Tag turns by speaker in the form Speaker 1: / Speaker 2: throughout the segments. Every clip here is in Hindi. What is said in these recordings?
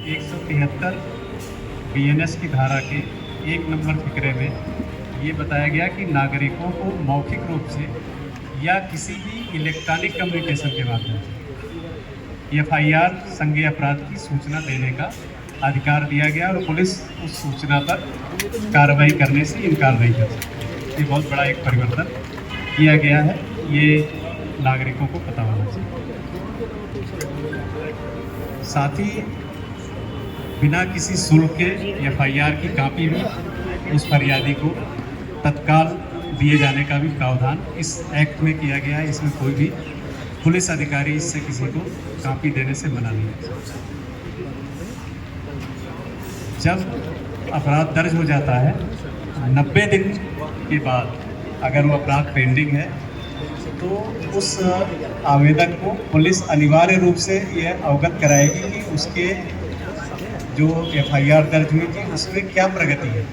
Speaker 1: 173 बीएनएस की धारा के 1 नंबर फिक्रे में ये बताया गया कि नागरिकों को मौखिक रूप से या किसी भी इलेक्ट्रॉनिक कम्युनिकेशन के माध्यम से एफआईआर संज्ञेय अपराध की सूचना देने का अधिकार दिया गया और पुलिस उस सूचना पर कार्रवाई करने से इनकार नहीं कर सकती। ये बहुत बड़ा एक परिवर्तन किया गया है, ये नागरिकों को पता होना चाहिए। साथ ही बिना किसी शुल्क के एफआईआर की कॉपी भी उस फरियादी को तत्काल दिए जाने का भी प्रावधान इस एक्ट में किया गया है। इसमें कोई भी पुलिस अधिकारी इससे किसी को कॉपी देने से मना नहीं है। जब अपराध दर्ज हो जाता है 90 दिन के बाद अगर वो अपराध पेंडिंग है तो उस आवेदक को पुलिस अनिवार्य रूप से यह अवगत कराएगी कि उसके जो एफआईआर दर्ज हुई थी उसमें क्या प्रगति है।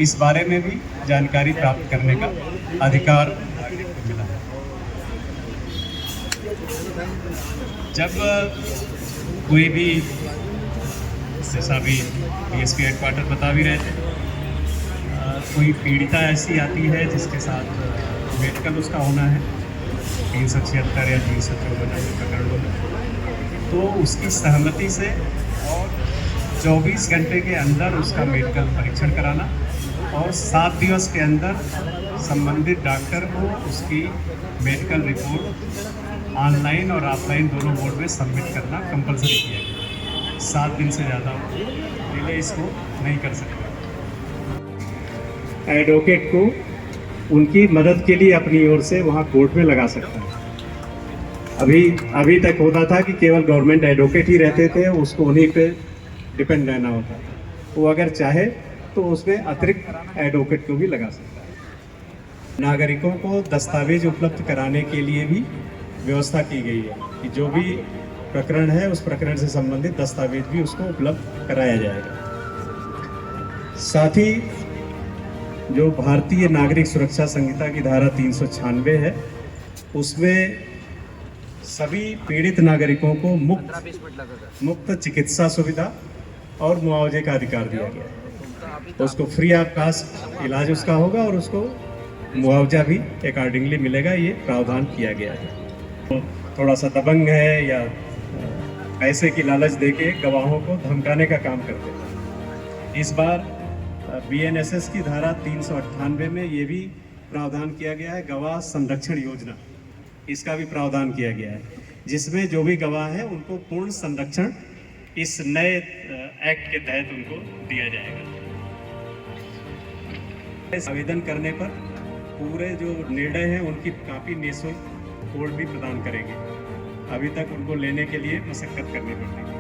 Speaker 1: इस बारे में भी जानकारी प्राप्त करने का अधिकार मिला है। जब कोई भी, जैसा भी डीएसपी हेडक्वार्टर बता भी रहे थे, कोई पीड़िता ऐसी आती है जिसके साथ मेडिकल उसका होना है 376 या 354 प्रकरणों में, तो उसकी सहमति से और 24 घंटे के अंदर उसका मेडिकल परीक्षण कराना और 7 दिवस के अंदर संबंधित डॉक्टर को उसकी मेडिकल रिपोर्ट ऑनलाइन और ऑफलाइन दोनों मोड में सबमिट करना कंपलसरी किया गया। 7 दिन से ज़्यादा डिले इसको नहीं कर सकते। एडवोकेट को उनकी मदद के लिए अपनी ओर से वहाँ कोर्ट में लगा सकता है। अभी तक होता था कि केवल गवर्नमेंट एडवोकेट ही रहते थे, उसको उन्हीं पे डिपेंड रहना होता था। वो अगर चाहे तो उसमें अतिरिक्त एडवोकेट को भी लगा सकता है। नागरिकों को दस्तावेज उपलब्ध कराने के लिए भी व्यवस्था की गई है कि जो भी प्रकरण है उस प्रकरण से संबंधित दस्तावेज भी उसको उपलब्ध कराया जाएगा। साथ ही जो भारतीय नागरिक सुरक्षा संहिता की धारा 396 है उसमें सभी पीड़ित नागरिकों को मुफ्त चिकित्सा सुविधा और मुआवजे का अधिकार दिया गया है। तो उसको फ्री ऑफ कास्ट इलाज उसका होगा और उसको मुआवजा भी अकॉर्डिंगली मिलेगा, ये प्रावधान किया गया है। तो थोड़ा सा दबंग है या पैसे की लालच देके गवाहों को धमकाने का काम करते हैं। इस बार बीएनएसएस की धारा 398 में ये भी प्रावधान किया गया है, गवाह संरक्षण योजना, इसका भी प्रावधान किया गया है, जिसमें जो भी गवाह है उनको पूर्ण संरक्षण इस नए एक्ट के तहत उनको दिया जाएगा। आवेदन करने पर पूरे जो निर्णय हैं उनकी कॉपी निःशुल्क कोर्ट भी प्रदान करेंगे। अभी तक उनको लेने के लिए मशक्कत करनी पड़ती थी,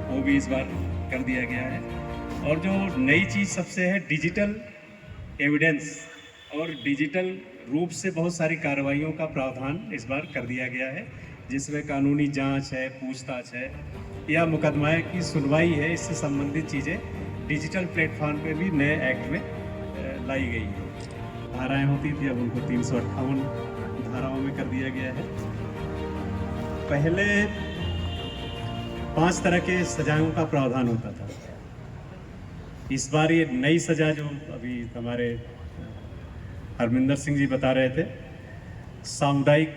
Speaker 1: वो भी इस बार कर दिया गया है। और जो नई चीज़ सबसे है डिजिटल एविडेंस और डिजिटल रूप से बहुत सारी कार्रवाइयों का प्रावधान इस बार कर दिया गया है, जिसमें कानूनी जांच है, पूछताछ है या मुकदमा की सुनवाई है, इससे संबंधित चीज़ें डिजिटल प्लेटफॉर्म पे भी नए एक्ट में लाई गई है। धाराएं होती थी, अब उनको 358 धाराओं में कर दिया गया है। पहले 5 तरह के सजाओं का प्रावधान होता था। इस बार ये नई सजा जो अभी हमारे हरमिंदर सिंह जी बता रहे थे, सामुदायिक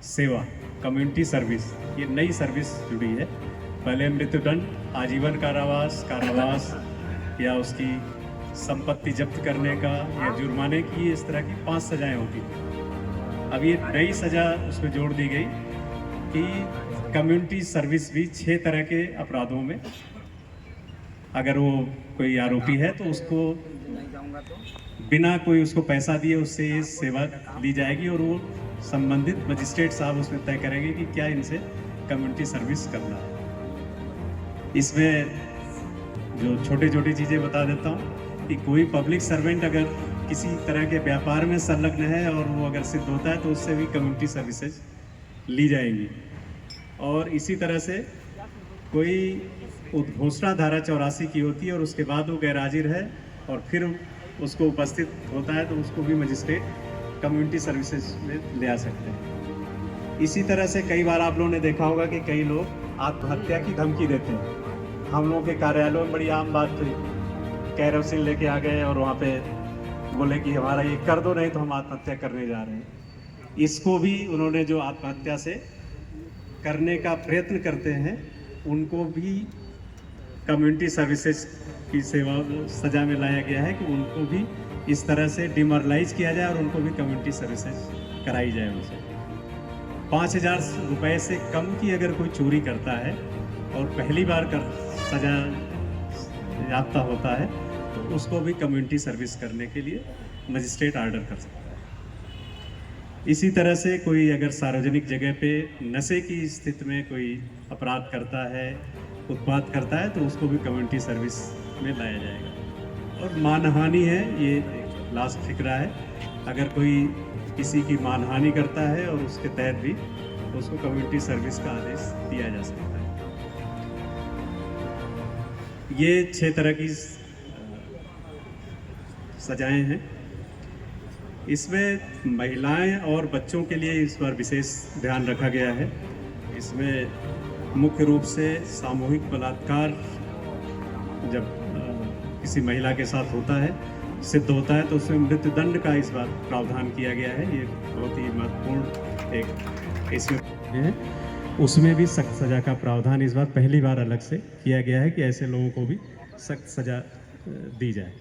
Speaker 1: सेवा, कम्युनिटी सर्विस, ये नई सर्विस जुड़ी है। पहले मृत्युदंड, आजीवन कारावास या उसकी संपत्ति जब्त करने का या जुर्माने की, इस तरह की 5 सजाएं होती थी। अब ये नई सजा उसमें जोड़ दी गई कि कम्युनिटी सर्विस भी 6 तरह के अपराधों में, अगर वो कोई आरोपी है तो उसको बिना कोई उसको पैसा दिए उससे ये सेवा दी जाएगी और वो संबंधित मजिस्ट्रेट साहब उसमें तय करेंगे कि क्या इनसे कम्युनिटी सर्विस करना है। इसमें जो छोटी छोटी चीज़ें बता देता हूँ कि कोई पब्लिक सर्वेंट अगर किसी तरह के व्यापार में संलग्न है और वो अगर सिद्ध होता है तो उससे भी कम्युनिटी सर्विसेज ली जाएंगी। और इसी तरह से कोई उद्घोषणा धारा 84 की होती है और उसके बाद वो गैरहाजिर है और फिर उसको उपस्थित होता है तो उसको भी मजिस्ट्रेट कम्युनिटी सर्विसेज में ले आ सकते हैं। इसी तरह से कई बार आप लोगों ने देखा होगा कि कई लोग आत्महत्या की धमकी देते हैं। हम लोगों के कार्यालयों में बड़ी आम बात थी, कैरोसिन लेके आ गए और वहाँ पे बोले कि हमारा ये कर दो, नहीं तो हम आत्महत्या करने जा रहे हैं। इसको भी उन्होंने जो आत्महत्या से करने का प्रयत्न करते हैं उनको भी कम्युनिटी सर्विसेज की सेवा सजा में लाया गया है कि उनको भी इस तरह से डिमोरलाइज किया जाए और उनको भी कम्युनिटी सर्विसेज कराई जाए। उनसे 5,000 रुपये से कम की अगर कोई चोरी करता है और पहली बार कर सजा याफ्ता होता है तो उसको भी कम्युनिटी सर्विस करने के लिए मजिस्ट्रेट ऑर्डर कर सकता है। इसी तरह से कोई अगर सार्वजनिक जगह पे नशे की स्थिति में कोई अपराध करता है, उत्पात करता है, तो उसको भी कम्युनिटी सर्विस में लाया जाएगा। और मानहानि है, ये एक लास्ट फिक्रा है, अगर कोई किसी की मानहानि करता है और उसके तहत भी उसको कम्युनिटी सर्विस का आदेश दिया जा सकता है। ये 6 तरह की सजाएं हैं। इसमें महिलाएं और बच्चों के लिए इस बार विशेष ध्यान रखा गया है। इसमें मुख्य रूप से सामूहिक बलात्कार जब किसी महिला के साथ होता है, सिद्ध होता है, तो उसमें मृत्युदंड का इस बार प्रावधान किया गया है। ये बहुत ही महत्वपूर्ण एक इसमें है। उसमें भी सख्त सज़ा का प्रावधान इस बार पहली बार अलग से किया गया है कि ऐसे लोगों को भी सख्त सज़ा दी जाए।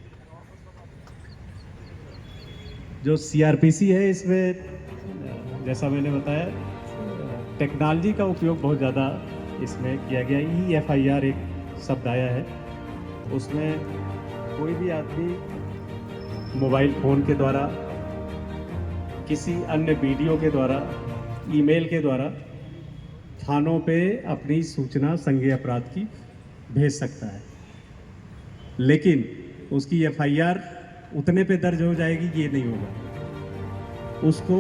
Speaker 1: जो CRPC है, इसमें जैसा मैंने बताया टेक्नोलॉजी का उपयोग बहुत ज़्यादा इसमें किया गया। EFIR एक शब्द आया है, उसमें कोई भी आदमी मोबाइल फ़ोन के द्वारा, किसी अन्य वीडियो के द्वारा, ईमेल के द्वारा थानों पे अपनी सूचना संज्ञेय अपराध की भेज सकता है, लेकिन उसकी FIR उतने पे दर्ज हो जाएगी ये नहीं होगा। उसको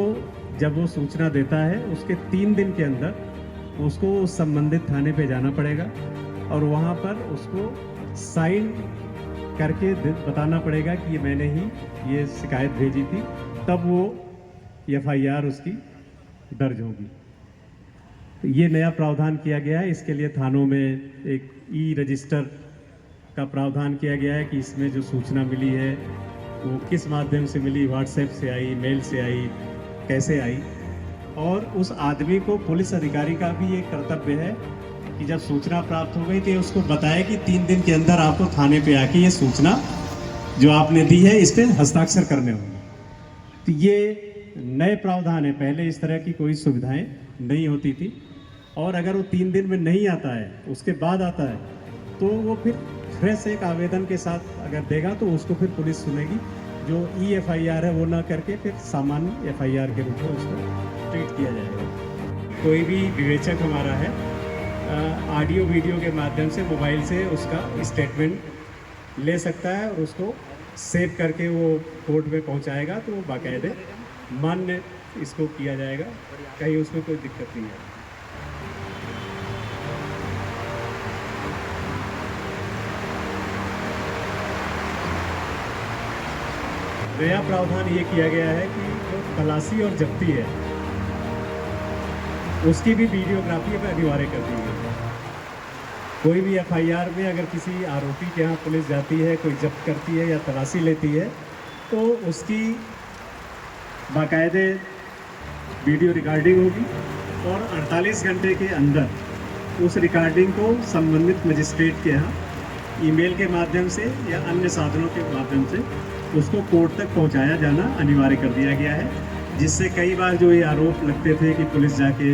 Speaker 1: जब वो सूचना देता है उसके 3 दिन के अंदर उसको संबंधित थाने पे जाना पड़ेगा और वहाँ पर उसको साइन करके बताना पड़ेगा कि ये मैंने ही ये शिकायत भेजी थी, तब वो FIR उसकी दर्ज होगी। तो ये नया प्रावधान किया गया है। इसके लिए थानों में एक E-रजिस्टर का प्रावधान किया गया है कि इसमें जो सूचना मिली है वो किस माध्यम से मिली, व्हाट्सएप से आई, मेल से आई, कैसे आई। और उस आदमी को, पुलिस अधिकारी का भी ये कर्तव्य है कि जब सूचना प्राप्त हो गई तो उसको बताए कि 3 दिन के अंदर आपको थाने पे आके ये सूचना जो आपने दी है इस पर हस्ताक्षर करने होंगे। तो ये नए प्रावधान है, पहले इस तरह की कोई सुविधाएं नहीं होती थी। और अगर वो 3 दिन में नहीं आता है, उसके बाद आता है, तो वो फिर फ्रेश एक आवेदन के साथ अगर देगा तो उसको फिर पुलिस सुनेगी। जो EFIR है वो ना करके फिर सामान्य FIR के रूप में उसको ट्रीट किया जाएगा। कोई भी विवेचक हमारा है, ऑडियो वीडियो के माध्यम से मोबाइल से उसका स्टेटमेंट ले सकता है और उसको सेव करके वो कोर्ट में पहुंचाएगा, तो वो बाकायदे मान्य इसको किया जाएगा, कहीं उसमें कोई दिक्कत नहीं है। नया प्रावधान ये किया गया है कि जो तलाशी और जब्ती है उसकी भी वीडियोग्राफी में अनिवार्य कर दी गई है। कोई भी FIR में अगर किसी आरोपी के यहाँ पुलिस जाती है, कोई जब्त करती है या तलाशी लेती है, तो उसकी बाकायदे वीडियो रिकॉर्डिंग होगी और 48 घंटे के अंदर उस रिकॉर्डिंग को संबंधित मजिस्ट्रेट के यहाँ ईमेल के माध्यम से या अन्य साधनों के माध्यम से उसको कोर्ट तक पहुंचाया जाना अनिवार्य कर दिया गया है। जिससे कई बार जो ये आरोप लगते थे कि पुलिस जाके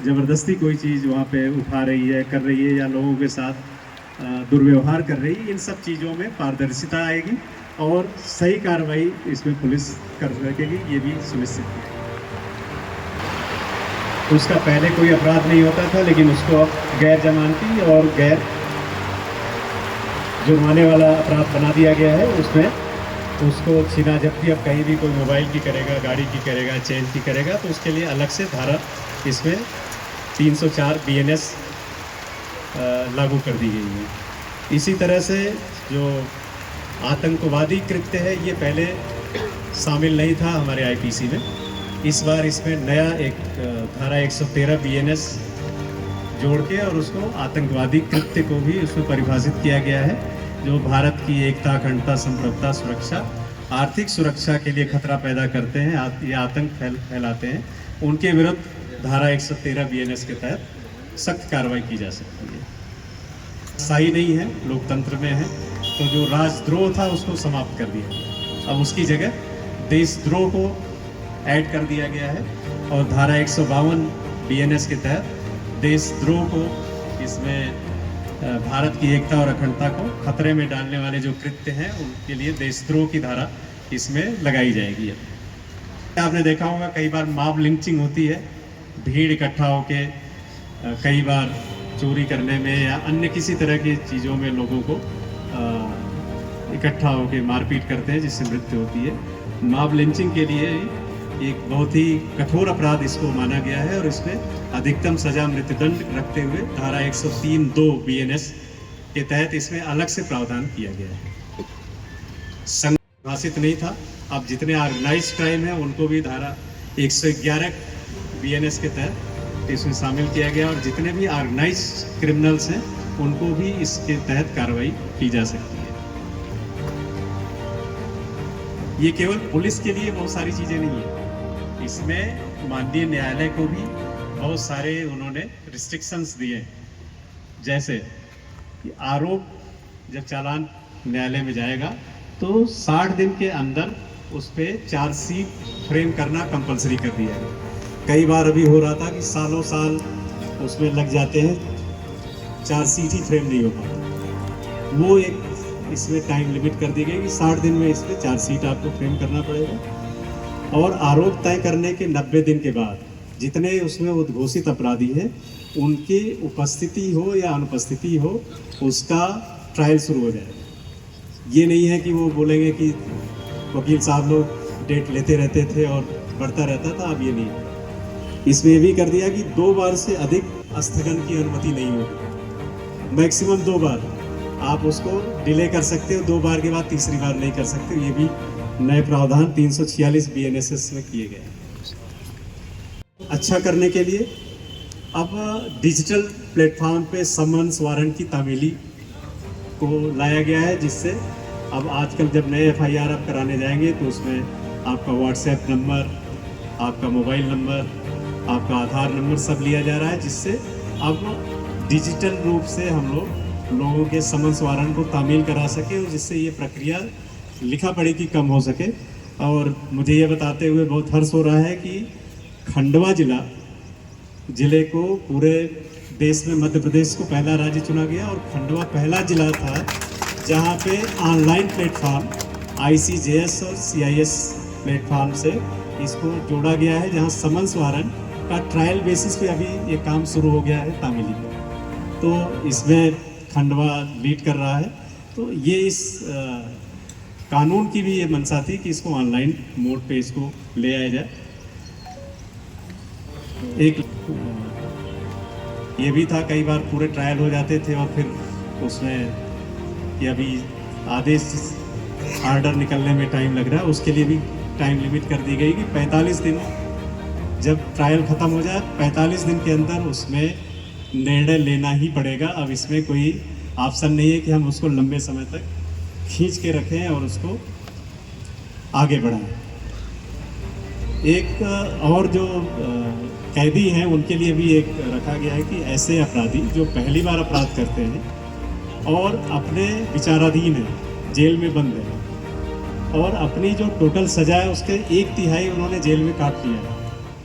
Speaker 1: ज़बरदस्ती कोई चीज़ वहाँ पे उठा रही है, कर रही है या लोगों के साथ दुर्व्यवहार कर रही है, इन सब चीज़ों में पारदर्शिता आएगी और सही कार्रवाई इसमें पुलिस कर सकेगी, ये भी सुनिश्चित है। उसका पहले कोई अपराध नहीं होता था, लेकिन उसको अब गैर जमानती और गैर जुर्माने वाला अपराध बना दिया गया है। उसमें उसको छीना जब्ती अब कहीं भी कोई मोबाइल की करेगा, गाड़ी की करेगा, चेन की करेगा, तो उसके लिए अलग से धारा इसमें 304 BNS लागू कर दी गई है। इसी तरह से जो आतंकवादी कृत्य है ये पहले शामिल नहीं था हमारे IPC में। इस बार इसमें नया एक धारा 113 BNS जोड़ के और उसको आतंकवादी कृत्य को भी उसमें परिभाषित किया गया है, जो भारत की एकता, अखंडता, संप्रभुता, सुरक्षा, आर्थिक सुरक्षा के लिए खतरा पैदा करते हैं, ये आतंक फैलाते हैं, उनके विरुद्ध धारा 113 बीएनएस के तहत सख्त कार्रवाई की जा सकती है। सही नहीं है, लोकतंत्र में है, तो जो राजद्रोह था उसको समाप्त कर दिया गया। अब उसकी जगह देशद्रोह को ऐड कर दिया गया है और धारा 152 बीएनएस के तहत देशद्रोह को, इसमें भारत की एकता और अखंडता को खतरे में डालने वाले जो कृत्य हैं उनके लिए देशद्रोह की धारा इसमें लगाई जाएगी। आपने देखा होगा कई बार मॉब लिंचिंग होती है, भीड़ इकट्ठा होके कई बार चोरी करने में या अन्य किसी तरह की चीज़ों में लोगों को इकट्ठा होकर मारपीट करते हैं जिससे मृत्यु होती है। मॉब लिंचिंग के लिए एक बहुत ही कठोर अपराध इसको माना गया है और इसमें अधिकतम सजा मृत्युदंड रखते हुए धारा 103(2) बीएनएस के तहत इसमें अलग से प्रावधान किया गया है। संभाषित नहीं था, अब जितने ऑर्गेनाइज क्राइम है उनको भी धारा 111 बीएनएस के तहत इसमें शामिल किया गया और जितने भी ऑर्गेनाइज क्रिमिनल्स हैं उनको भी इसके तहत कार्रवाई की जा सकती है। ये केवल पुलिस के लिए बहुत सारी चीज़ें नहीं है, इसमें माननीय न्यायालय को भी बहुत सारे उन्होंने रिस्ट्रिक्शंस दिए, जैसे कि आरोप जब चालान न्यायालय में जाएगा तो 60 दिन के अंदर उस पर चार्जशीट फ्रेम करना कंपलसरी कर दिया है। कई बार अभी हो रहा था कि सालों साल उसमें लग जाते हैं, चार्जशीट ही फ्रेम नहीं हो पाता। वो एक इसमें टाइम लिमिट कर दी गई कि 60 दिन में इसमें चार्जशीट आपको फ्रेम करना पड़ेगा और आरोप तय करने के 90 दिन के बाद जितने उसमें उद्घोषित अपराधी हैं उनकी उपस्थिति हो या अनुपस्थिति हो उसका ट्रायल शुरू हो जाएगा। ये नहीं है कि वो बोलेंगे कि वकील साहब लोग डेट लेते रहते थे और बढ़ता रहता था, अब ये नहीं है। इसमें ये भी कर दिया कि 2 बार से अधिक स्थगन की अनुमति नहीं होगी, मैक्सिमम 2 बार आप उसको डिले कर सकते हो, 2 बार के बाद तीसरी बार नहीं कर सकते। ये भी नए प्रावधान 346 बीएनएसएस में किए गए हैं। अच्छा करने के लिए अब डिजिटल प्लेटफॉर्म पे समन्स वारंट की तामीली को लाया गया है, जिससे अब आजकल जब नए एफआईआर आप कराने जाएंगे तो उसमें आपका व्हाट्सएप नंबर, आपका मोबाइल नंबर, आपका आधार नंबर सब लिया जा रहा है, जिससे अब डिजिटल रूप से हम लोगों के समन्स वारंट को तामील करा सके और जिससे ये प्रक्रिया लिखा पढ़ी की कम हो सके। और मुझे ये बताते हुए बहुत हर्ष हो रहा है कि खंडवा जिले को पूरे देश में मध्य प्रदेश को पहला राज्य चुना गया और खंडवा पहला जिला था जहाँ पे ऑनलाइन प्लेटफॉर्म ICJS और CIS प्लेटफॉर्म से इसको जोड़ा गया है, जहाँ समन्स वारंट का ट्रायल बेसिस पे अभी ये काम शुरू हो गया है तामीली का। तो इसमें खंडवा लीड कर रहा है। तो ये इस कानून की भी ये मंशा थी कि इसको ऑनलाइन मोड पे इसको ले आया जाए। एक ये भी था, कई बार पूरे ट्रायल हो जाते थे और फिर उसमें कि अभी आदेश आर्डर निकलने में टाइम लग रहा है, उसके लिए भी टाइम लिमिट कर दी गई कि 45 दिन जब ट्रायल ख़त्म हो जाए 45 दिन के अंदर उसमें निर्णय लेना ही पड़ेगा। अब इसमें कोई ऑप्शन नहीं है कि हम उसको लंबे समय तक खींच के रखें और उसको आगे बढ़ाएं। एक और जो कैदी हैं उनके लिए भी एक रखा गया है कि ऐसे अपराधी जो पहली बार अपराध करते हैं और अपने विचाराधीन हैं, जेल में बंद हैं और अपनी जो टोटल सजा है उसके 1/3 उन्होंने जेल में काट लिया है,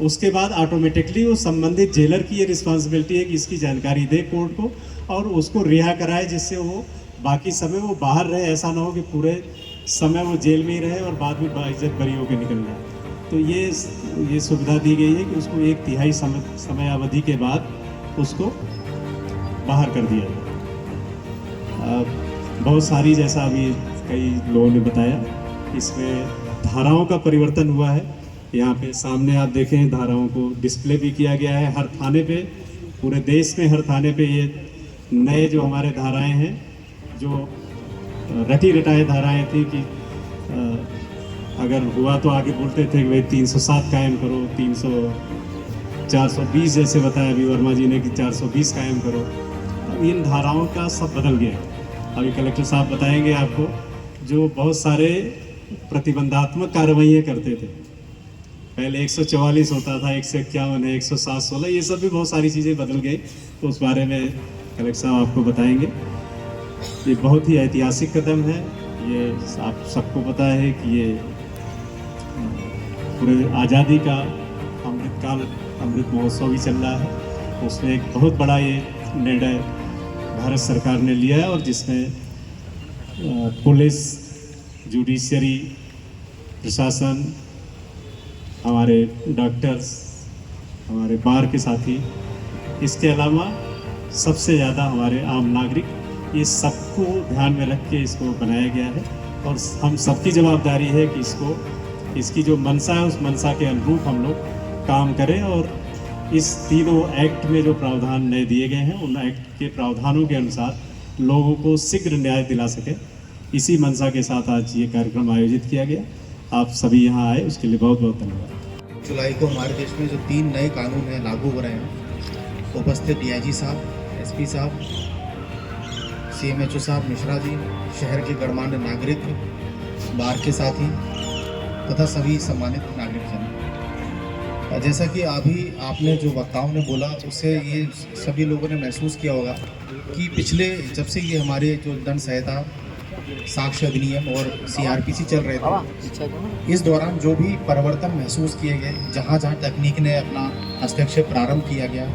Speaker 1: उसके बाद ऑटोमेटिकली वो संबंधित जेलर की ये रिस्पॉन्सिबिलिटी है कि इसकी जानकारी दे कोर्ट को और उसको रिहा कराए, जिससे वो बाकी समय वो बाहर रहे। ऐसा ना हो कि पूरे समय वो जेल में ही रहे और बाद में बाइज्जत बरी होकर निकल जाए। तो ये सुविधा दी गई है कि उसको 1/3 समय अवधि के बाद उसको बाहर कर दिया जाए। बहुत सारी, जैसा अभी कई लोगों ने बताया, इसमें धाराओं का परिवर्तन हुआ है। यहाँ पे सामने आप देखें धाराओं को डिस्प्ले भी किया गया है हर थाने पे, पूरे देश में हर थाने पे ये नए जो हमारे धाराएं हैं, जो रटी रटाए धाराएं थी कि अगर हुआ तो आगे बोलते थे कि भाई 307 कायम करो, 420 जैसे बताया अभी वर्मा जी ने कि 420 कायम करो, अब इन धाराओं का सब बदल गया है। अभी कलेक्टर साहब बताएंगे आपको, जो बहुत सारे प्रतिबंधात्मक कार्रवाइयाँ करते थे, पहले 144 होता था, 151 है, 107-16, ये सब भी बहुत सारी चीज़ें बदल गई, तो उस बारे में कलेक्टर साहब आपको बताएंगे। ये बहुत ही ऐतिहासिक कदम है, ये आप सबको पता है कि ये पूरे आज़ादी का अमृतकाल, अमृत महोत्सव भी चल रहा है, उसमें एक बहुत बड़ा ये निर्णय भारत सरकार ने लिया है, और जिसमें पुलिस, जुडिशरी, प्रशासन, हमारे डॉक्टर्स, हमारे बार के साथी, इसके अलावा सबसे ज़्यादा हमारे आम नागरिक, ये सबको ध्यान में रख के इसको बनाया गया है। और हम सबकी जवाबदारी है कि इसकी जो मंशा है, उस मंशा के अनुरूप हम लोग काम करें, और इस तीनों एक्ट में जो प्रावधान नए दिए गए हैं, उन एक्ट के प्रावधानों के अनुसार लोगों को शीघ्र न्याय दिला सके, इसी मंशा के साथ आज ये कार्यक्रम आयोजित किया गया। आप सभी यहाँ आए, उसके लिए बहुत बहुत धन्यवाद।
Speaker 2: जुलाई को हमारे देश में जो 3 नए कानून हैं लागू हो रहे हैं, उपस्थित डीआईजी साहब, एसपी साहब, सीएमएचओ साहब मिश्रा जी, शहर के गणमान्य नागरिक, बार के साथी तथा सभी सम्मानित नागरिकजन। जैसा कि अभी आपने जो वक्ताओं ने बोला, उससे ये सभी लोगों ने महसूस किया होगा कि पिछले जब से ये हमारे जो दंड संहिता, साक्ष्य अधिनियम और सीआरपीसी चल रहे थे, इस दौरान जो भी परिवर्तन महसूस किए गए, जहाँ जहाँ तकनीक ने अपना हस्तक्षेप प्रारंभ किया गया,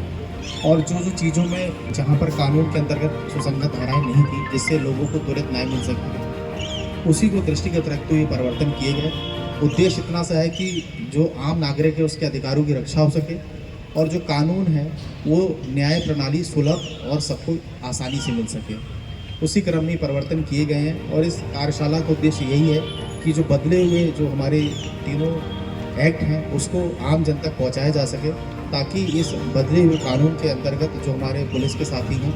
Speaker 2: और जो चीज़ों में जहाँ पर कानून के अंतर्गत सुसंगत धाराएं नहीं थी जिससे लोगों को त्वरित न्याय मिल सके, उसी को दृष्टिगत रखते हुए परिवर्तन किए गए। उद्देश्य इतना सा है कि जो आम नागरिक है उसके अधिकारों की रक्षा हो सके, और जो कानून है वो न्याय प्रणाली सुलभ और सबको आसानी से मिल सके। उसी क्रम में परिवर्तन किए गए हैं, और इस कार्यशाला का उद्देश्य यही है कि जो बदले हुए जो हमारे तीनों एक्ट हैं उसको आम जन तक पहुंचाया जा सके, ताकि इस बदले हुए कानून के अंतर्गत जो हमारे पुलिस के साथी हैं,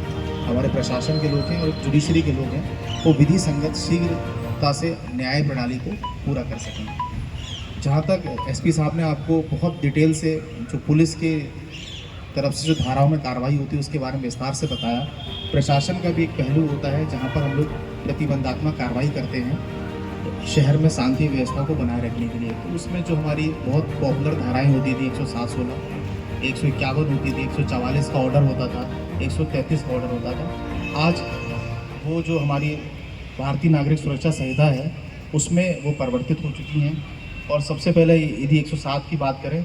Speaker 2: हमारे प्रशासन के लोग हैं और जुडिशरी के लोग हैं, वो विधि संगत शीघ्रता से न्याय प्रणाली को पूरा कर सकें। जहाँ तक एसपी साहब ने आपको बहुत डिटेल से जो पुलिस के तरफ से जो धाराओं में कार्रवाई होती है उसके बारे में विस्तार से बताया। प्रशासन का भी एक पहलू होता है जहाँ पर हम लोग प्रतिबंधात्मक कार्रवाई करते हैं शहर में शांति व्यवस्था को बनाए रखने के लिए। तो उसमें जो हमारी बहुत पॉपुलर धाराएं होती थी, 107-16, 151 होती थी, 144 का ऑर्डर होता था, 133 का ऑर्डर होता था। आज वो जो हमारी भारतीय नागरिक सुरक्षा संहिता है उसमें वो परिवर्तित हो चुकी हैं। और सबसे पहले यदि 107 की बात करें,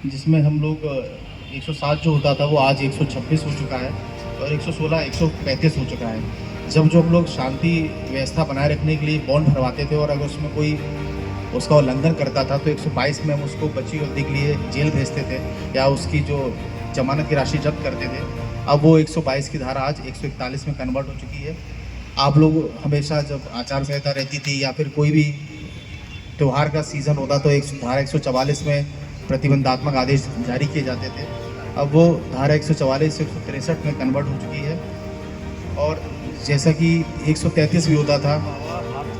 Speaker 2: जिसमें हम लोग 107 जो होता था वो आज 126 हो चुका है, और 116 135 हो चुका है। जब जो हम लोग शांति व्यवस्था बनाए रखने के लिए बॉन्ड भरवाते थे, और अगर उसमें कोई उसका उल्लंघन करता था तो 122 में हम उसको बची अवधि के लिए जेल भेजते थे, या उसकी जो जमानत की राशि जब्त करते थे। अब वो 122 की धारा आज 141 में कन्वर्ट हो चुकी है। आप लोग हमेशा जब आचार संहिता रहती थी या फिर कोई भी त्यौहार का सीज़न होता तो धारा 144 में प्रतिबंधात्मक आदेश जारी किए जाते थे। अब वो धारा 144 से 163 में कन्वर्ट हो चुकी है। और जैसा कि 133 भी होता था,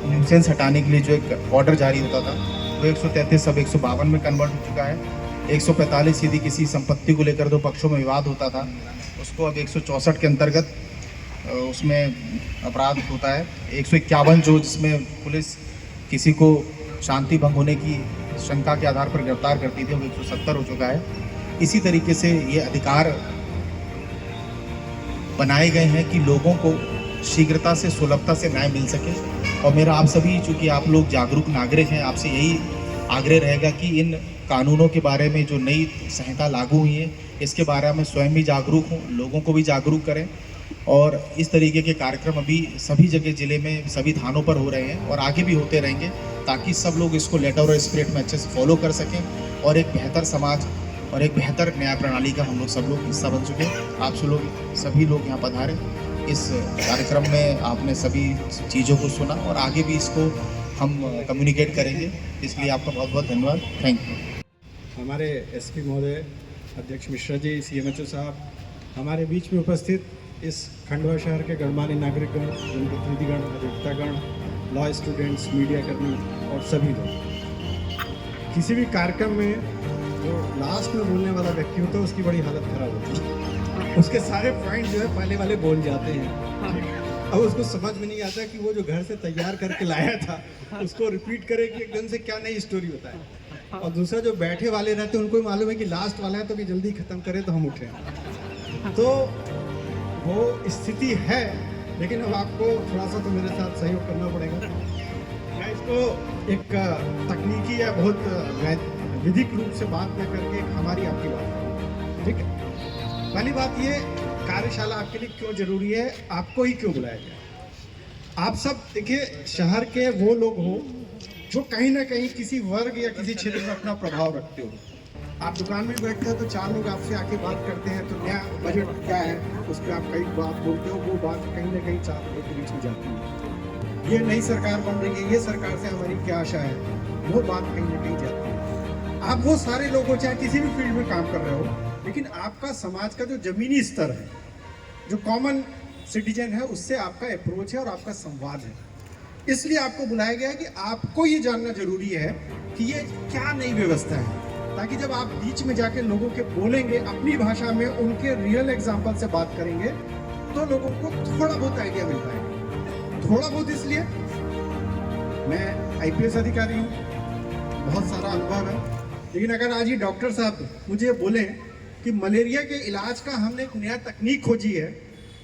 Speaker 2: न्यूसेंस हटाने के लिए जो एक ऑर्डर जारी होता था, वो 133 अब 152 में कन्वर्ट हो चुका है। 145 यदि किसी संपत्ति को लेकर दो पक्षों में विवाद होता था, उसको अब 164 के अंतर्गत उसमें अपराध होता है। 151 जो जिसमें पुलिस किसी को शांति भंग होने की शंका के आधार पर गिरफ्तार करती थी, वो 170 हो चुका है। इसी तरीके से ये अधिकार बनाए गए हैं कि लोगों को शीघ्रता से सुलभता से न्याय मिल सके। और मेरा आप सभी, चूँकि आप लोग जागरूक नागरिक हैं, आपसे यही आग्रह रहेगा कि इन कानूनों के बारे में जो नई संहिता लागू हुई है इसके बारे में स्वयं भी जागरूक हों, लोगों को भी जागरूक करें। और इस तरीके के कार्यक्रम अभी सभी जगह ज़िले में सभी थानों पर हो रहे हैं और आगे भी होते रहेंगे, ताकि सब लोग इसको लेटर और स्पिरिट में अच्छे से फॉलो कर सकें और एक बेहतर समाज और एक बेहतर न्याय प्रणाली का हम लोग सब लोग हिस्सा बन चुके हैं। आप सभी लोग यहाँ पधारे। इस कार्यक्रम में आपने सभी चीज़ों को सुना और आगे भी इसको हम कम्युनिकेट करेंगे, इसलिए आपका बहुत बहुत धन्यवाद। Thank you.
Speaker 1: हमारे एसपी महोदय, अध्यक्ष मिश्रा जी, सीएमएचओ साहब, हमारे बीच में उपस्थित इस खंडवा शहर के गणमान्य नागरिकगण, जनप्रतिनिधिगण, अधिवक्तागण, लॉ स्टूडेंट्स, मीडिया कर्मी और सभी लोग, किसी भी कार्यक्रम में
Speaker 3: जो लास्ट में बोलने वाला व्यक्ति होता है उसकी बड़ी हालत खराब होती है। उसके सारे पॉइंट जो है पहले वाले बोल जाते हैं। अब उसको समझ में नहीं आता कि वो जो घर से तैयार करके लाया था उसको रिपीट करे कि एकदम से क्या नई स्टोरी होता है। और दूसरा जो बैठे वाले रहते हैं उनको भी मालूम है कि लास्ट वाला है तो कि जल्दी ख़त्म करे तो हम उठे। तो वो स्थिति है, लेकिन अब आपको थोड़ा सा तो मेरे साथ सहयोग करना पड़ेगा। मैं इसको एक तकनीकी या बहुत विधिक रूप से बात न करके एक हमारी आपकी बात करूँ, ठीक है। पहली बात ये, कार्यशाला आपके लिए क्यों जरूरी है, आपको ही क्यों बुलाया गया। आप सब देखिए, शहर के वो लोग हो जो कहीं ना कहीं किसी वर्ग या किसी क्षेत्र में अपना प्रभाव रखते हो। आप दुकान में बैठते हो तो 4 लोग आपसे आके बात करते हैं, तो नया बजट क्या है उस पर आप कई बात बोलते हो, वो बात कहीं ना कहीं 4 लोगों के बीच में जाती है। ये नई सरकार बन रही है, ये सरकार से हमारी क्या आशा है, वो बात कहीं ना कहीं जाती है। आप वो सारे लोग हो, चाहे किसी भी फील्ड में काम कर रहे हो, लेकिन आपका समाज का जो जमीनी स्तर है, जो कॉमन सिटीजन है, उससे आपका अप्रोच है और आपका संवाद है। इसलिए आपको बुलाया गया है कि आपको ये जानना जरूरी है कि ये क्या नई व्यवस्था है, ताकि जब आप बीच में जाके लोगों के बोलेंगे अपनी भाषा में, उनके रियल एग्जाम्पल से बात करेंगे, तो लोगों को थोड़ा बहुत आइडिया मिल पाएगा। थोड़ा बहुत इसलिए, मैं IPS अधिकारी हूँ, बहुत सारा अनुभव है, लेकिन अगर आज ही डॉक्टर साहब मुझे बोले कि मलेरिया के इलाज का हमने एक नया तकनीक खोजी है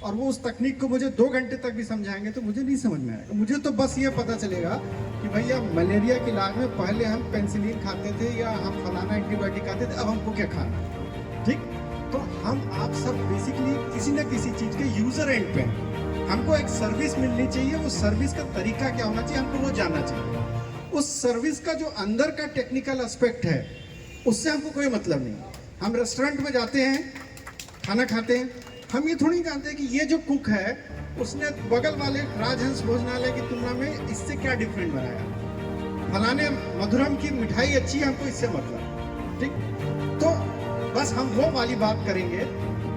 Speaker 3: और वो उस तकनीक को मुझे 2 घंटे तक भी समझाएंगे तो मुझे नहीं समझ में आएगा। मुझे तो बस ये पता चलेगा कि भैया मलेरिया के इलाज में पहले हम पेनिसिलिन खाते थे या हम फलाना एंटीबायोटिक खाते थे, अब हमको क्या खाना, ठीक। तो हम आप सब बेसिकली किसी न किसी चीज़ के यूजर एंड पे हैं। हमको एक सर्विस मिलनी चाहिए, वो सर्विस का तरीका क्या होना चाहिए हमको वो जानना चाहिए। उस सर्विस का जो अंदर का टेक्निकल एस्पेक्ट है उससे हमको कोई मतलब नहीं। हम रेस्टोरेंट में जाते हैं, खाना खाते हैं, हम ये थोड़ी जानते हैं कि ये जो कुक है उसने बगल वाले राजहंस भोजनालय की तुलना में इससे क्या डिफरेंट बनाया, फलाने मधुरम की मिठाई अच्छी है, हमको इससे मतलब, ठीक। तो बस हम वो वाली बात करेंगे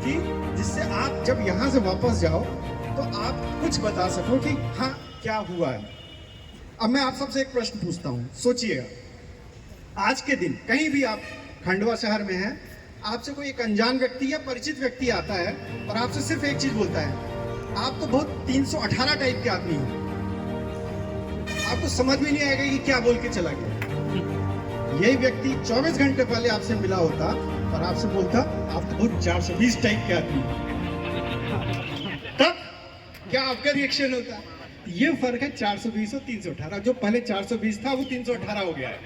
Speaker 3: कि जिससे आप जब यहाँ से वापस जाओ तो आप कुछ बता सको कि हाँ क्या हुआ है। अब मैं आप सबसे एक प्रश्न पूछता हूँ, सोचिएगा, आज के दिन कहीं भी आप खंडवा शहर में हैं, आपसे कोई एक अनजान व्यक्ति या परिचित व्यक्ति आता है और आपसे सिर्फ एक चीज बोलता है, आप तो बहुत 318 टाइप के आदमी हो, आपको समझ में नहीं आएगा कि क्या बोल के चला गया। यही व्यक्ति 24 घंटे पहले आपसे मिला होता और आपसे बोलता आप तो बहुत 420 टाइप के आदमी हो, तब क्या आपका रिएक्शन होता? ये फर्क है 420 और 318। जो पहले 420 था वो 318 हो गया है,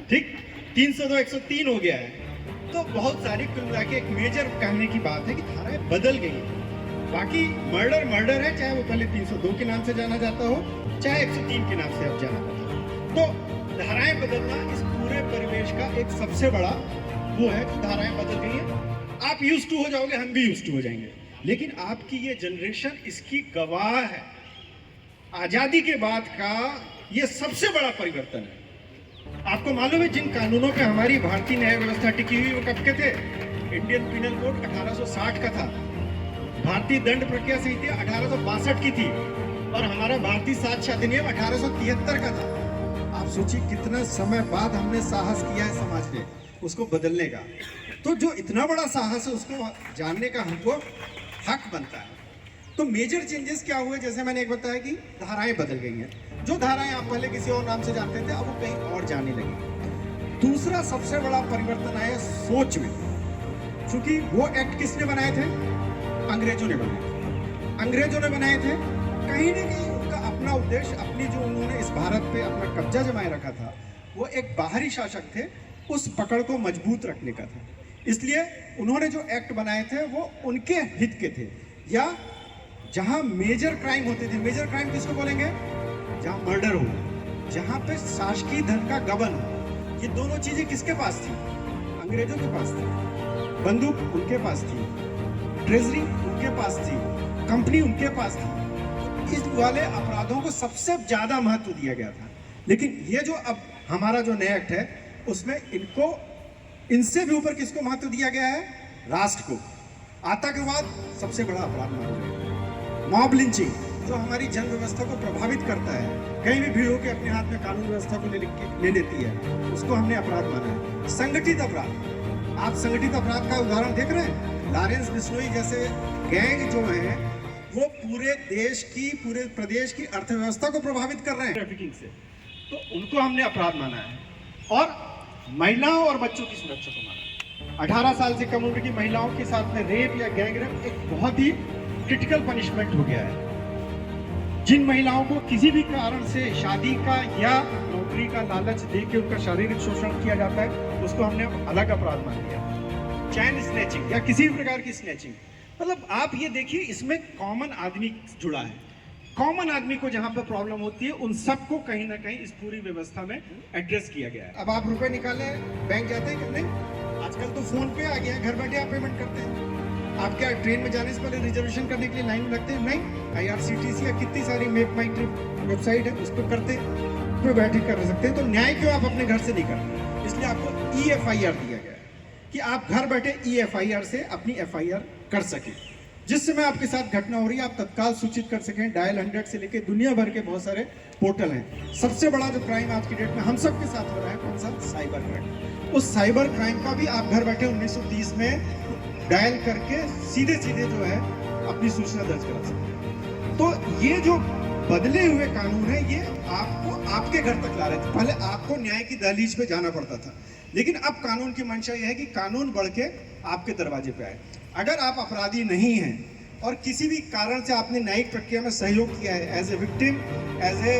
Speaker 3: ठीक। 302 103 हो गया है। तो बहुत सारी कुल मिला के एक मेजर कहने की बात है कि धाराएं बदल गई हैं। बाकी मर्डर है, चाहे वो पहले 302 के नाम से जाना जाता हो, चाहे 103 के नाम से अब जाना जाता हो। तो धाराएं बदलना इस पूरे परिवेश का एक सबसे बड़ा वो है कि धाराएं बदल गई हैं। आप यूज्ड टू हो जाओगे, हम भी यूज्ड टू हो जाएंगे, लेकिन आपकी ये जनरेशन इसकी गवाह है। आजादी के बाद का ये सबसे बड़ा परिवर्तन है। आपको मालूम है जिन कानूनों पे हमारी भारतीय न्याय व्यवस्था टिकी हुई वो कब के थे? इंडियन पिनल कोड 1860 का था, भारतीय दंड प्रक्रिया संहिता 1862 की थी और हमारा भारतीय साक्ष्य अधिनियम 1873 का था। आप सोचिए कितना समय बाद हमने साहस किया है समाज ने उसको बदलने का। तो जो इतना बड़ा साहस है उसको जानने का हमको हक बनता है। तो मेजर चेंजेस क्या हुए, जैसे मैंने एक बताया कि धाराएं बदल गई हैं। जो धाराएं आप पहले किसी और नाम से जानते थे अब वो कहीं और जाने लगी। दूसरा सबसे बड़ा परिवर्तन आया सोच में, क्योंकि वो एक्ट किसने बनाए थे? अंग्रेजों ने बनाए थे। अंग्रेजों ने बनाए थे, कहीं ना कहीं उनका अपना उद्देश्य, अपनी जो उन्होंने इस भारत पे अपना कब्जा जमाए रखा था, वो एक बाहरी शासक थे, उस पकड़ को मजबूत रखने का था। इसलिए उन्होंने जो एक्ट बनाए थे वो उनके हित के थे, या जहां मेजर क्राइम होते थे। मेजर क्राइम किसको बोलेंगे? जहां मर्डर हो, जहां पे शासकीय धन का गबन हो। ये दोनों चीजें किसके पास थी? अंग्रेजों के पास थी। बंदूक उनके पास थी, ट्रेजरी उनके पास थी, कंपनी उनके पास थी। इस वाले अपराधों को सबसे ज्यादा महत्व दिया गया था। लेकिन ये जो अब हमारा जो नया एक्ट है उसमें इनसे भी ऊपर किसको महत्व दिया गया है? राष्ट्र को। आतंकवाद सबसे बड़ा अपराध माना गया, मॉब लिंचिंग जो हमारी जन व्यवस्था को प्रभावित करता है, कहीं भी भीड़ होकर अपने हाथ में कानून व्यवस्था को ले लेती है, उसको हमने अपराध माना है। संगठित अपराध, आप संगठित अपराध का उदाहरण देख रहे हैं। लॉरेंस बिश्नोई जैसे गैंग जो है वो पूरे देश की, पूरे प्रदेश की अर्थव्यवस्था को प्रभावित कर रहे हैं ट्रैफिकिंग से, तो उनको हमने अपराध माना है। और महिलाओं और बच्चों की सुरक्षा को माना है। 18 साल से कम उम्र की महिलाओं के साथ में रेप या गैंग रेप एक बहुत ही क्रिटिकल पनिशमेंट हो गया है। जिन महिलाओं को किसी भी कारण से शादी का या नौकरी का लालच देके उनका शारीरिक शोषण किया जाता है, उसको हमने अलग अपराध मान लिया। चैन स्नैचिंग या किसी भी प्रकार की स्नैचिंग, मतलब आप ये देखिए इसमें कॉमन आदमी जुड़ा है। कॉमन आदमी को जहां पर प्रॉब्लम होती है उन सबको कहीं ना कहीं इस पूरी व्यवस्था में एड्रेस किया गया है। अब आप रुपए निकाले बैंक जाते हैं कितने, आजकल तो फोन पे आ गया, घर बैठे आप पेमेंट करते हैं। आप क्या ट्रेन में जाने से पहले रिजर्वेशन करने के लिए लाइन में लगते हैं? नहीं, IRCTC या कितनी सारी मेक माई ट्रिप वेबसाइट है उस पर करते पे बैठे कर सकते हैं। तो न्याय क्यों आप अपने घर से नहीं करते? इसलिए आपको EFIR दिया गया है कि आप घर बैठे EFIR से अपनी FIR कर सके। जिस समय आपके साथ घटना हो रही है आप तत्काल सूचित कर सकें। डायल 100 से लेकर दुनिया भर के बहुत सारे पोर्टल हैं। सबसे बड़ा जो क्राइम आज की डेट में हम सब के साथ हो रहा है, कौन सा? Cyber crime. उस साइबर क्राइम का भी आप घर बैठे 1930 में डायल करके सीधे सीधे जो है अपनी सूचना दर्ज करा सकते। तो ये जो बदले हुए कानून है ये आपको आपके घर तक ला रहे थे। पहले आपको न्याय की दहलीज पे जाना पड़ता था, लेकिन अब कानून की मंशा यह है कि कानून बढ़ के आपके दरवाजे पे आए। अगर आप अपराधी नहीं हैं और किसी भी कारण से आपने न्यायिक प्रक्रिया में सहयोग किया है, as a victim, as a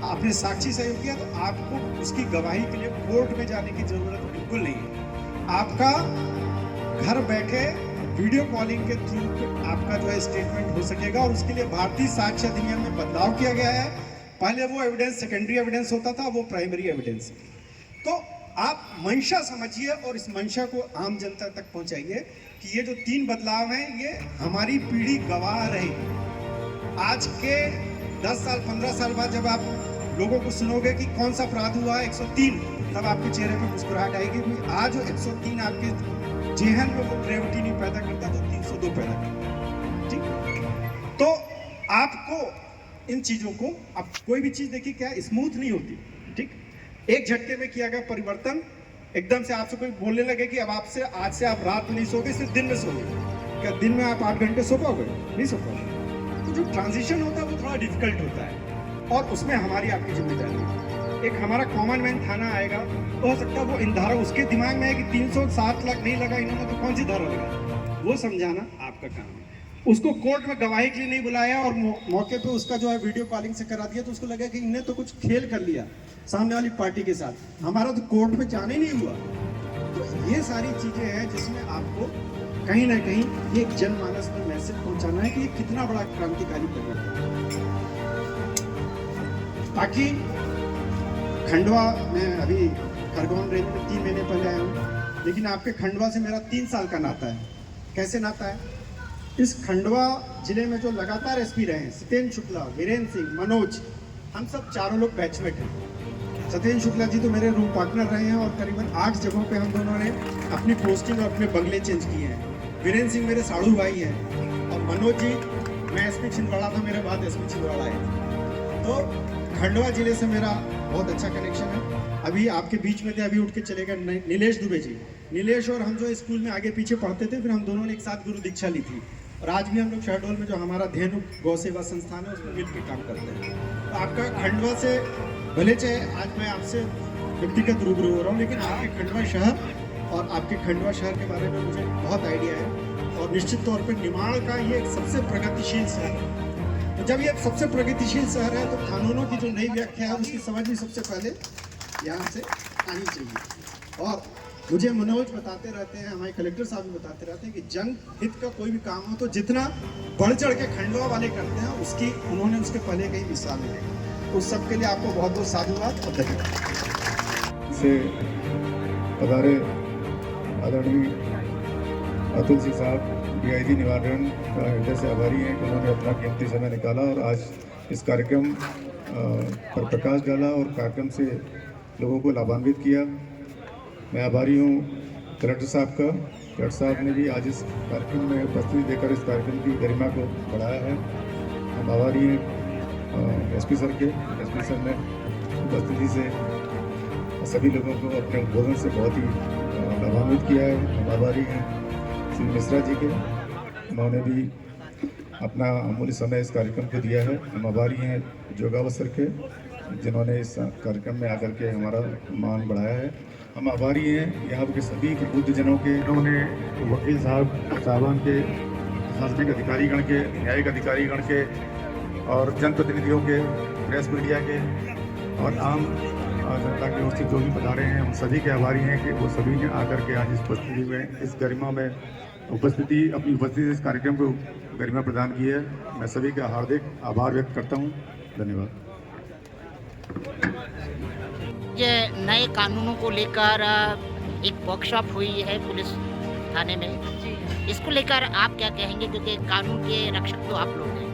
Speaker 3: आपने साक्षी सहयोग किया, तो आपको उसकी गवाही के लिए कोर्ट में जाने की जरूरत बिल्कुल नहीं है। आपका घर बैठे वीडियो कॉलिंग के थ्रू आपका जो है स्टेटमेंट हो सकेगा। और उसके लिए भारतीय साक्ष्य अधिनियम में बदलाव किया गया है। पहले वो एविडेंस सेकेंडरी एविडेंस होता था, वो प्राइमरी एविडेंस। तो आप मंशा समझिए और इस मंशा को आम जनता तक पहुंचाइए कि ये जो 3 बदलाव हैं ये हमारी पीढ़ी गवाह रहेगी। आज के 10 साल 15 साल बाद जब आप लोगों को सुनोगे कि कौन सा अपराध हुआ है 103, तब आपके चेहरे पे मुस्कुराहट आएगी कि आज 103 आपके जेहन में वो ग्रेविटी नहीं पैदा करता जो 302 पैदा करता है। ठीक, तो आपको इन चीजों को, अब कोई भी चीज देखिए क्या स्मूथ नहीं होती। ठीक, एक झटके में किया गया परिवर्तन एकदम से आपसे कोई बोलने लगे कि अब आपसे आज से आप रात में नहीं सोगे, सिर्फ दिन में सोगे। क्या दिन में आप 8 घंटे सो पाओगे? नहीं सो पाओगे। तो जो ट्रांजिशन होता है वो थोड़ा डिफिकल्ट होता है और उसमें हमारी आपकी जिम्मेदारी है। एक हमारा कॉमन मैन थाना आएगा तो हो सकता है वो इन धारा उसके दिमाग में है कि 307 लाख नहीं लगा इन्होंने तो कौन सी धारा लगा, वो समझाना आपका काम है। उसको कोर्ट में गवाही के लिए नहीं बुलाया और मौके पे उसका जो है वीडियो कॉलिंग से करा दिया तो उसको लगा कि इन्हें तो कुछ खेल कर लिया सामने वाली पार्टी के साथ, हमारा तो कोर्ट में जाने नहीं हुआ। तो ये सारी चीजें हैं जिसमें आपको कहीं ना कहीं ये जनमानस में मैसेज पहुंचाना है कि ये कितना बड़ा क्रांतिकारी परिवर्तन है। बाकी खंडवा में अभी खरगोन रेंज में 3 महीने पहले आया हूँ, लेकिन आपके खंडवा से मेरा 3 साल का नाता है। कैसे नाता है? इस खंडवा जिले में जो लगातार एसपी रहे हैं, सत्येंद्र शुक्ला, वीरेंद्र सिंह, मनोज, हम सब चारों लोग बैचमेट हैं। सत्येंद्र शुक्ला जी तो मेरे रूम पार्टनर रहे हैं और करीबन 8 जगहों पे हम दोनों ने अपनी पोस्टिंग और अपने बंगले चेंज किए हैं। वीरेंद्र सिंह मेरे साड़ू भाई हैं और मनोज जी, मैं एसपी छिंदवाड़ा था, मेरे बाद एसपी छिंदवाड़ा आए। तो खंडवा जिले से मेरा बहुत अच्छा कनेक्शन है। अभी आपके बीच में थे, अभी उठ के चले गए नीलेश दुबे जी। नीलेश और हम जो स्कूल में आगे पीछे पढ़ते थे, फिर हम दोनों ने एक साथ गुरु दीक्षा ली थी और आज भी हम लोग शहडोल में जो हमारा धेनु गौ सेवा संस्थान है उसमें मिलकर काम करते हैं। तो आपका खंडवा से भले चाहे आज मैं आपसे व्यक्तिगत रूबरू हो रहा हूँ, लेकिन आपके खंडवा शहर और आपके खंडवा शहर के बारे में मुझे बहुत आइडिया है और निश्चित तौर पर निमाड़ का ये एक सबसे प्रगतिशील शहर है। तो जब ये सबसे प्रगतिशील शहर है तो कानूनों की जो नई व्याख्या है उसकी समझ भी सबसे पहले यहाँ से आनी चाहिए। और मुझे मनोज बताते रहते हैं, हमारे कलेक्टर साहब भी बताते रहते हैं कि जन हित का कोई भी काम हो तो जितना बढ़ चढ़ के खंडवा वाले करते हैं उसकी उन्होंने उसके पहले कई मिसाल दी। तो उस सब के लिए आपको बहुत बहुत साधुवाद और धन्यवाद।
Speaker 4: से पधारे आदरणीय अतुल सिंह साहब DIG निवारण का हृदय से आभारी हैं कि उन्होंने अपना कीमती समय निकाला और आज इस कार्यक्रम पर प्रकाश डाला और कार्यक्रम से लोगों को लाभान्वित किया। मैं आभारी हूँ कलेक्टर साहब का। कलेक्टर साहब ने भी आज इस कार्यक्रम में उपस्थिति देकर इस कार्यक्रम की गरिमा को बढ़ाया है। हम आभारी हैं एसपी सर के। एसपी सर ने उपस्थिति से सभी लोगों को अपने उद्बोधन से बहुत ही लाभान्वित किया है। हम आभारी हैं श्री मिश्रा जी के, उन्होंने भी अपना अमूल्य समय इस कार्यक्रम को दिया है। हम आभारी हैं जोगावत सर के, जिन्होंने इस कार्यक्रम में आकर के हमारा मान बढ़ाया है। हम आभारी हैं यहाँ के सभी प्रबुद्धजनों के, उन्होंने वकील साहबान के, प्रशासनिक अधिकारीगण के, न्यायिक अधिकारीगण के और जनप्रतिनिधियों के, प्रेस मीडिया के और आम जनता की ओर से जो भी पधारे हैं, हम सभी के आभारी हैं कि वो सभी ने आकर के आज इस उपस्थिति में, इस गरिमा में अपनी उपस्थिति इस कार्यक्रम को गरिमा प्रदान की है। मैं सभी का हार्दिक आभार व्यक्त करता हूँ। धन्यवाद।
Speaker 5: ये नए कानूनों को लेकर एक वर्कशॉप हुई है पुलिस थाने में, इसको लेकर आप क्या कहेंगे, क्योंकि कानून के रक्षक तो आप लोग हैं।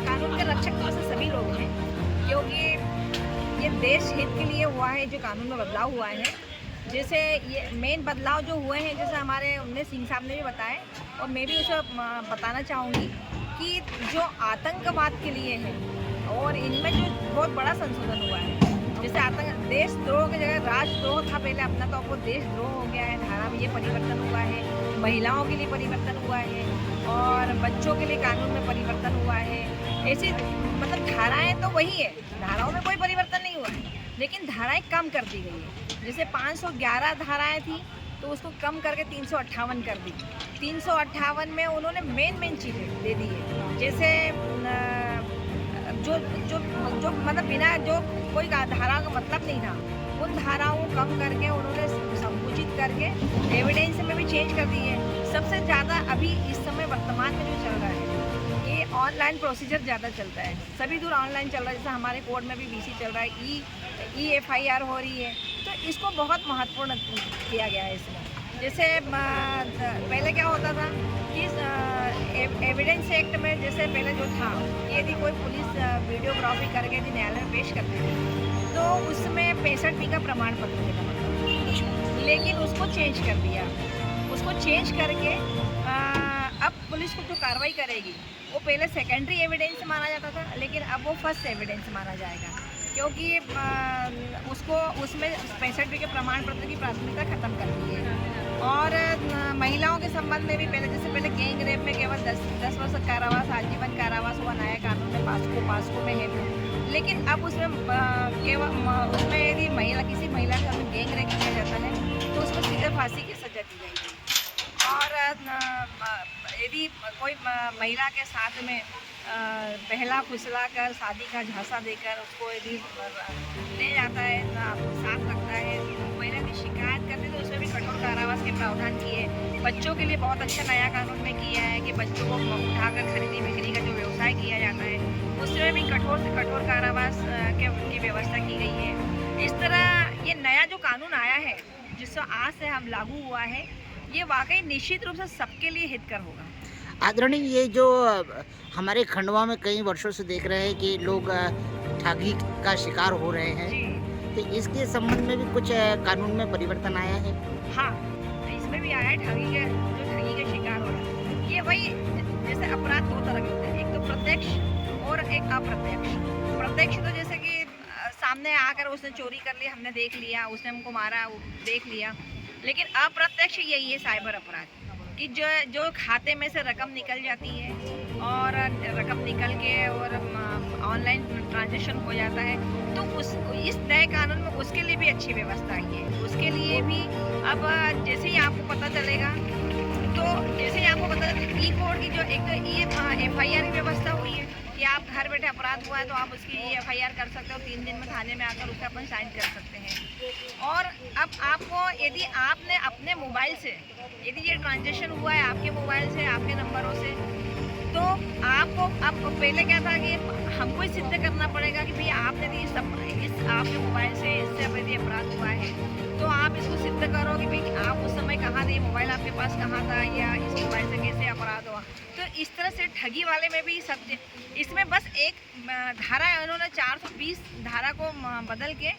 Speaker 6: कानून के रक्षक तो ऐसे सभी लोग हैं, क्योंकि ये देश हित के लिए हुआ है जो कानून में बदलाव हुआ है। जैसे ये मेन बदलाव जो हुए हैं, जैसे हमारे उन्नीस सिंह साहब ने भी बताए और मैं भी उसे बताना चाहूँगी कि जो आतंकवाद के लिए है और इनमें जो बहुत बड़ा संशोधन हुआ है, जैसे देशद्रोह की जगह राष्ट्रद्रोह था पहले, अपना तो अब वो देशद्रोह हो गया है। धारा में ये परिवर्तन हुआ है, महिलाओं के लिए परिवर्तन हुआ है और बच्चों के लिए कानून में परिवर्तन हुआ है। ऐसी मतलब धाराएं तो वही है, धाराओं में कोई परिवर्तन नहीं हुआ है, लेकिन धाराएं कम कर दी गई है। जैसे 511 धाराएं थी तो उसको कम करके 358 कर दी। 358 में उन्होंने मेन चीज़ें दे दी है, जैसे जो मतलब बिना जो कोई धारा का मतलब नहीं था, उन धाराओं को कम करके उन्होंने संकुचित करके एविडेंस में भी चेंज कर दी है। सबसे ज़्यादा अभी इस समय वर्तमान में जो चल रहा है, ये ऑनलाइन प्रोसीजर ज़्यादा चलता है, सभी दूर ऑनलाइन चल रहा है। जैसे हमारे कोर्ट में भी BC चल रहा है, EFIR हो रही है, तो इसको बहुत महत्वपूर्ण किया गया है इसमें। जैसे पहले क्या होता था कि एविडेंस एक्ट में जैसे पहले जो था कि यदि कोई पुलिस वीडियोग्राफी करके यदि न्यायालय में पेश करते थे तो उसमें 65B का प्रमाण पत्र देना पड़ता था, लेकिन उसको चेंज कर दिया। उसको चेंज करके अब पुलिस को जो कार्रवाई करेगी वो पहले सेकेंडरी एविडेंस माना जाता था, लेकिन अब वो फर्स्ट एविडेंस माना जाएगा, क्योंकि उसको उसमें 65B के प्रमाण पत्र की प्राथमिकता खत्म कर दी है। और महिलाओं के संबंध में भी पहले गैंग रेप में केवल 10 वर्ष कारावास, आजीवन कारावास हुआ नया कानून में पास्को में है, लेकिन अब उसमें उसमें यदि किसी महिला का गैंग रेप किया जाता है तो उसमें सीधे फांसी की सजा दी जाएगी। और यदि कोई महिला के साथ में पहला फुसला कर शादी का झांसा देकर उसको यदि ले जाता है, साथ रखता है, महिला की शिकायत करते तो उसमें भी कठोर कारावास के प्रावधान किए। बच्चों के लिए बहुत अच्छा नया कानून में किया है कि बच्चों को उठाकर खरीदी बिक्री का जो व्यवसाय किया जाता है उसमें भी कठोर से कठोर कारावास की व्यवस्था की गई है। इस तरह ये नया जो कानून आया है जिससे आज से हम लागू हुआ है, ये वाकई निश्चित रूप से सबके लिए हितकर होगा।
Speaker 5: आदरणीय, ये जो हमारे खंडवा में कई वर्षों से देख रहे हैं कि लोग ठगी का शिकार हो रहे हैं, तो इसके संबंध में भी कुछ कानून में परिवर्तन आया है?
Speaker 6: हाँ, इसमें भी आया है ठगी के शिकार हो रहा है। ये वही जैसे अपराध दो तरह के होते हैं, एक तो प्रत्यक्ष और एक अप्रत्यक्ष। प्रत्यक्ष तो जैसे कि सामने आकर उसने चोरी कर ली, हमने देख लिया, उसने हमको मारा, देख लिया। लेकिन अप्रत्यक्ष यही है साइबर अपराध कि जो खाते में से रकम निकल जाती है और रकम निकल के और ऑनलाइन ट्रांजैक्शन हो जाता है, तो इस नए कानून में उसके लिए भी अच्छी व्यवस्था आई है। उसके लिए भी अब जैसे ही आपको पता चलेगा ई-कोर्ट की जो एक तो FIR की व्यवस्था हुई है कि आप घर बैठे अपराध हुआ है तो आप उसकी FIR कर सकते हो, 3 दिन में थाने में आकर उसका अपन साइन कर सकते हैं। और अब आपको यदि आपने अपने मोबाइल से यदि ये ट्रांजैक्शन हुआ है आपके मोबाइल से, आपके नंबरों से, तो आपको अब पहले क्या था कि हमको ही सिद्ध करना पड़ेगा कि भाई आपने इस आपके मोबाइल से इससे यदि अपराध हुआ है तो आप इसको सिद्ध करो कि भाई आप उस समय कहाँ थे, मोबाइल आपके पास कहाँ था या इस मोबाइल से कैसे अपराध हुआ। तो इस तरह से ठगी वाले में भी सब इसमें बस एक धारा उन्होंने 420 धारा को बदल के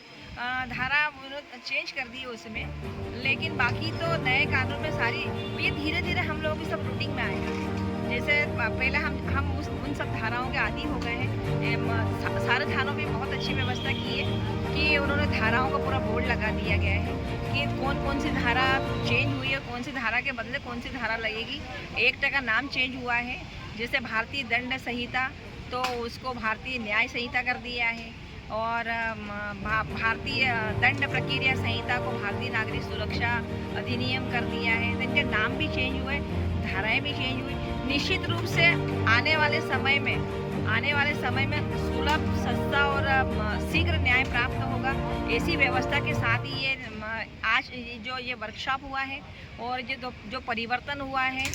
Speaker 6: धारा चेंज कर दी उसमें, लेकिन बाकी तो नए कानून में सारी ये धीरे धीरे हम लोगों की सब रूटीन में आएगा। जैसे पहले हम उन सब धाराओं के आदी हो गए हैं। सारे थानों में बहुत अच्छी व्यवस्था की है कि उन्होंने धाराओं का पूरा बोर्ड लगा दिया गया है कि कौन कौन सी धारा चेंज हुई है, कौन सी धारा के बदले कौन सी धारा लगेगी। एक का नाम चेंज हुआ है, जैसे भारतीय दंड संहिता तो उसको भारतीय न्याय संहिता कर दिया है, और भारतीय दंड प्रक्रिया संहिता को भारतीय नागरिक सुरक्षा अधिनियम कर दिया है। तो इनके नाम भी चेंज हुए, धाराएं भी चेंज हुई। निश्चित रूप से आने वाले समय में सुलभ, सस्ता और शीघ्र न्याय प्राप्त होगा। ऐसी व्यवस्था के साथ ही ये आज जो ये वर्कशॉप हुआ है और ये जो परिवर्तन हुआ है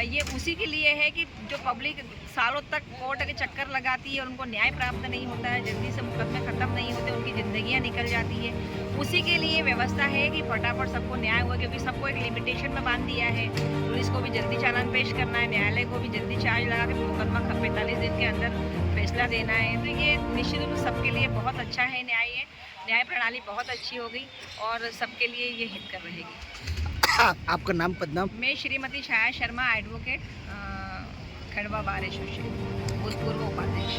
Speaker 6: ये उसी के लिए है कि जो पब्लिक सालों तक कोर्ट के चक्कर लगाती है और उनको न्याय प्राप्त नहीं होता है, जल्दी से मुकदमे ख़त्म नहीं होते, उनकी ज़िंदगियां निकल जाती है। उसी के लिए व्यवस्था है कि फटाफट सबको न्याय हुआ, क्योंकि सबको एक लिमिटेशन में बांध दिया है। पुलिस को भी जल्दी चालान पेश करना है, न्यायालय को भी जल्दी चार्ज लगा के मुकदमा 45 दिन के अंदर फैसला देना है। तो ये निश्चित रूप से सबके लिए बहुत अच्छा है। न्याय प्रणाली बहुत अच्छी हो गई और सबके लिए ये हित कर रहेगी।
Speaker 5: आपका नाम पदनाम?
Speaker 6: मैं Shrimati Chhaya Sharma, advocate, Khandwa bar association, भूतपूर्व उपाध्यक्ष।